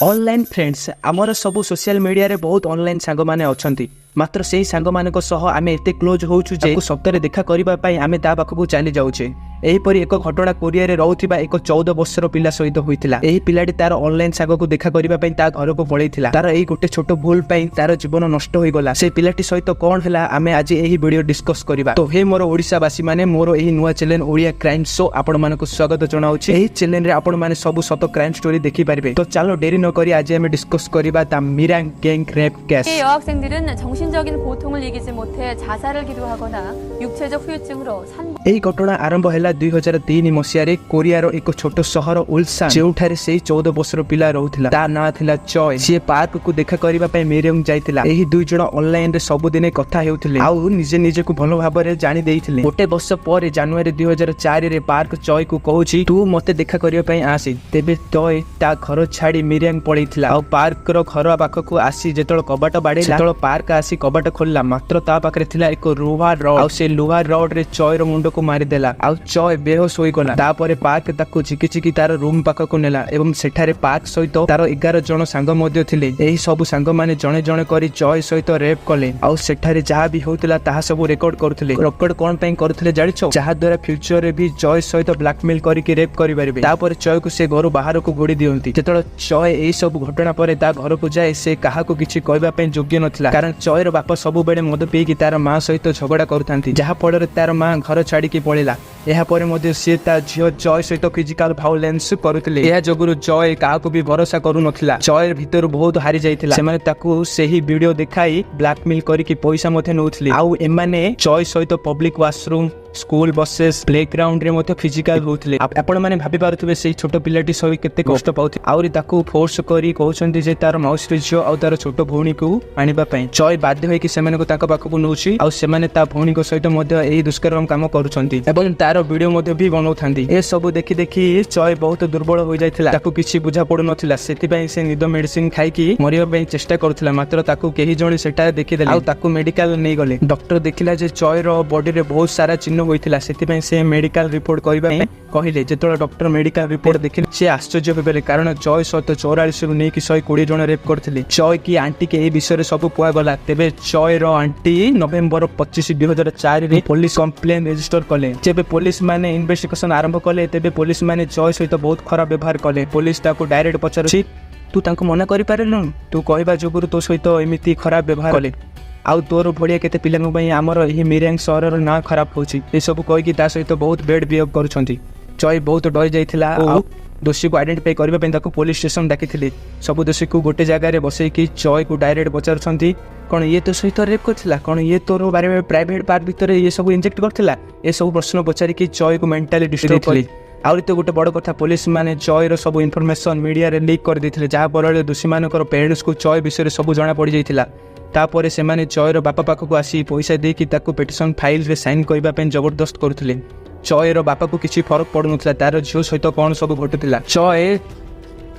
Online friends आमर सब social media रे बहुत ऑनलाइन सांग माने अछंती मात्र से सांग मानक सह आमे एते क्लोज होउछु जे सप्ताहे देखा करिबा पई आमे ता पाखकु चली जाउछे। एहीपरि एक घटना कोरिया रे रहउथिबा एक 14 वर्षर पिला सहित होइतिला। एही पिलाटी तार ऑनलाइन सांग को देखा करिबा पई ता घर को पळैथिला। तार एही गोटे छोट भूल पई तार जीवन नष्ट होई गला। से पिलाटी सहित कोन हला आमे आज एही वीडियो डिस्कस करिबा। तो हे मोर ओडिसा वासी माने मोर एही नुवा चैनल ओडिया क्राइम शो आपण मानको स्वागत जणाउछि। एही चैनल रे आपण माने सब सत क्राइम स्टोरी देखि पारिबे। तो चलो देरी न करी आज आमे डिस्कस करिबा ता मिरांग गैंग रेप केस। 여학생들은 정신적인 고통을 이기지 못해 자살을 기도하거나 육체적 후유증으로 एही घटना आरंभ हैला 2003 मसिया कोरिया रो एक छोट सहर उल्सान जेउठारे से 14 वर्षर पिला रहउथिला। ता ना थिला चॉय। से पार्क को देखा करिबा पय मिरयंग जाइतिला। एही दुई जण ऑनलाइन रे सब दिने कथा हेउथिले आउ निजे निजे को भलो भाबरे जानि देइथिले। गोटे वर्ष पर जनवरी 2004 रे पार्क चॉय को कहूची तू मते देखा करिया पय आसी। तेबे चॉय ता घर छाडी मिरयंग पळैथिला। आउ पार्क रो घर पाखकु आसी जेतळ कबाट बाडेला जेतळ पार्क आसी कबाट खोलला मात्र ता पाखरे थिला एक लोहा रॉड। आउ से लोहा रॉड रे चॉय रो मुंड को मारी देला। आउ चॉय बेहोश होई गला। तापरे पार्क ताको चिकी चिकी तार रूम पाखकु नेला एवं सेठारे पार्क सहित तार 11 जण सांग मध्ये थिले। एही सब सांग माने जणे जणे करी चॉय सहित रेप कले। आउ सेठारे जहा भी होतला ताहा सब रेकॉर्ड करथिले। रेकॉर्ड कोन पई करथिले जानिछो जहा द्वारा फ्यूचर रे भी चॉय सहित ब्लैकमेल करी के रेप करि परिबे। तापरे चॉय को से घर बाहर को गोडी दियंती। जेतळ चॉय एही सब घटना परे ता घर को जाय से काहा को किछि कहबा पई योग्य नथिला कारण चॉय रो बापा सब बेले मद पी कि तार मां सहित झगड़ा करथांती जहा फल रे तार मां घर छाडी के पळेला। एहा परे मध्ये से ता झियो चॉय सहित फिजिकल वायलेंस करुथिले। एहा जगुरु चॉय काहा को भी भरोसा करू नथिला। चॉय भीतर बहुत हारि जाइथिला। सेमाने ताकू सेही वीडियो देखाई ब्लैकमेल करी कि पैसा मध्ये नउथिले। आउ एमाने चॉय सहित public washroom school buses playground रे मध्ये फिजिकल होथिले। आपण माने भाबी पारुथिबे सेही छोट पिलाटी सही केते कष्ट पाउथि। आउरी ताकू फोर्स करी कहउछन्ती जे तार मौसी झियो आ तार छोट भौणी को आनिबा पई। चॉय बाध्य होई कि सेमाने को ताका पाखकु नउछि आउ सेमाने ता भौणी को सहित मध्ये एही दुष्कर्म काम करूछन्ती एवं तार वीडियो मध्ये भी बनाउथांती। ए सब देखि देखि चॉय बहुत दुर्बल होई जाइथिला। ताकू किछि बुझा पडु नथिला। सेति पई से निद मेडिसिन खाइ कि मरिया पई चेष्टा करथिला मात्र ताकू केही जणी सेटा देखि देले आउ ताकू मेडिकल नै गले। डॉक्टर देखिला जे चॉय रो बॉडी रे बहुत सारा चिन्ह होइथिला। सेति पई से मेडिकल रिपोर्ट करिबा कहिले जेतोला डॉक्टर मेडिकल रिपोर्ट देखिले से आश्चर्य होबेले कारण चॉय 144 रु नै कि 120 जण रेप करथिले। चॉय की आंटी के ए विषय रे सब पुआ गला। तेबे चॉय रो आंटी नवेम्बर 25 2004 रे पुलिस कंप्लेन रजिस्टर कले। जेबे पुलिस माने इन्वेस्टिगेशन आरंभ कले तेबे पुलिस माने चॉय सहित बहुत खराब व्यवहार कले। पुलिस ताको डायरेक्ट पचारछि तू तांको मना करि पारेलु तू कहबा जोगुरु तो सहित एमिति खराब व्यवहार कले आउ तोर भड़िया केते पिलांग पई हमर एही मिरयंग शहरर ना खराब होछि। ए सब कहि कि ता सहित बहुत बेड बिहेव करूछंती। चॉय बहुत डर जाइथिला आउ दोषी को आइडेंटिफाई करबा पई ताको पुलिस स्टेशन डाकिथिले। सब दोषी को गोटे जगह रे बसै कि चॉय को डायरेक्ट पचारछंती कोन ये तो सहित रेप करथिला कोन ये तोर बारे में प्राइवेट पार्क भीतर ये सब इंजेक्ट करथिला। ए सब प्रश्न पचारि कि चॉय को मेंटली डिस्टर्ब करथिले। आउरी तो गोटे बड़ कथा पुलिस माने चॉय रो सब इन्फॉर्मेशन मीडिया रे लीक कर दिथिले जहा पर दोषी मानकर पेरेंट्स को चॉय विषय सब जाना पड़ जाइथिला। तापरे से माने चॉय रो बापा पाखकु आसी पैसा दे कि ताको पिटिशन फाइल रे साइन करबा पई जबरदस्त करथिले। चॉय रो बापा को किछि फरक पडु नथिला तार झियो सहित कोन सब घटुथिला। चॉय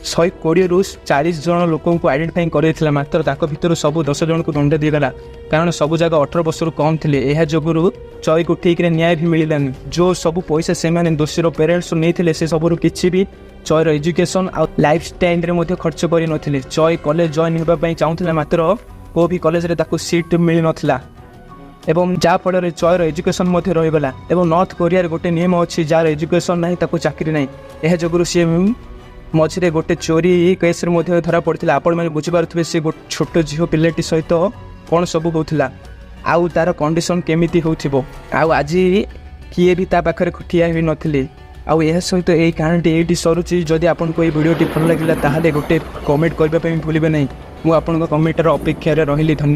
120 रु 40 जण लोकन को आइडेंटिफाई करैथिला मात्र ताको भितर सब 10 जण को दंड दिगला कारण सब जगह 18 वर्ष रु कम थिले। एहा जगुरु चॉय को ठीक रे न्याय भी मिलिलानी। जो सब पैसा से माने दोषी रो पेरेंट्स नेथिले से सब रु किछि भी चॉय रो एजुकेशन आ लाइफस्टाइल रे मध्ये खर्च करि नथिले। चॉय कॉलेज जॉइन होबा पई चाहुथिला मात्र को भी कॉलेज रे ताको सीट मिल नथिला एवं जा फल रे चॉय रो एजुकेशन मध्ये रहि गला। एवं नॉर्थ कोरिया रे गोटे नियम अछि जार एजुकेशन नाही ताको चाकरी नाही। एहा जगुरु से मझे गोटे चोरी केस रे मध्ये धरा पड़थिला। आपण माने बुझि पारुथबे से छोट झियो पिलेटी सहित कोन सब होउथिला आउ तार कंडीशन केमिति होउथिबो आउ आजि किए भी ता पाखरे खटिया होई नथिले। आउ एहा सहित एई कहानीटी एटी सरुची। जदि आपन को ए वीडियोटी भल लागिला ताहाले गोटे कमेंट करबा पई भूलिबे नाही। मु आपन को कमेंट रो अपेक्षा रे रहिली। धन्यवाद।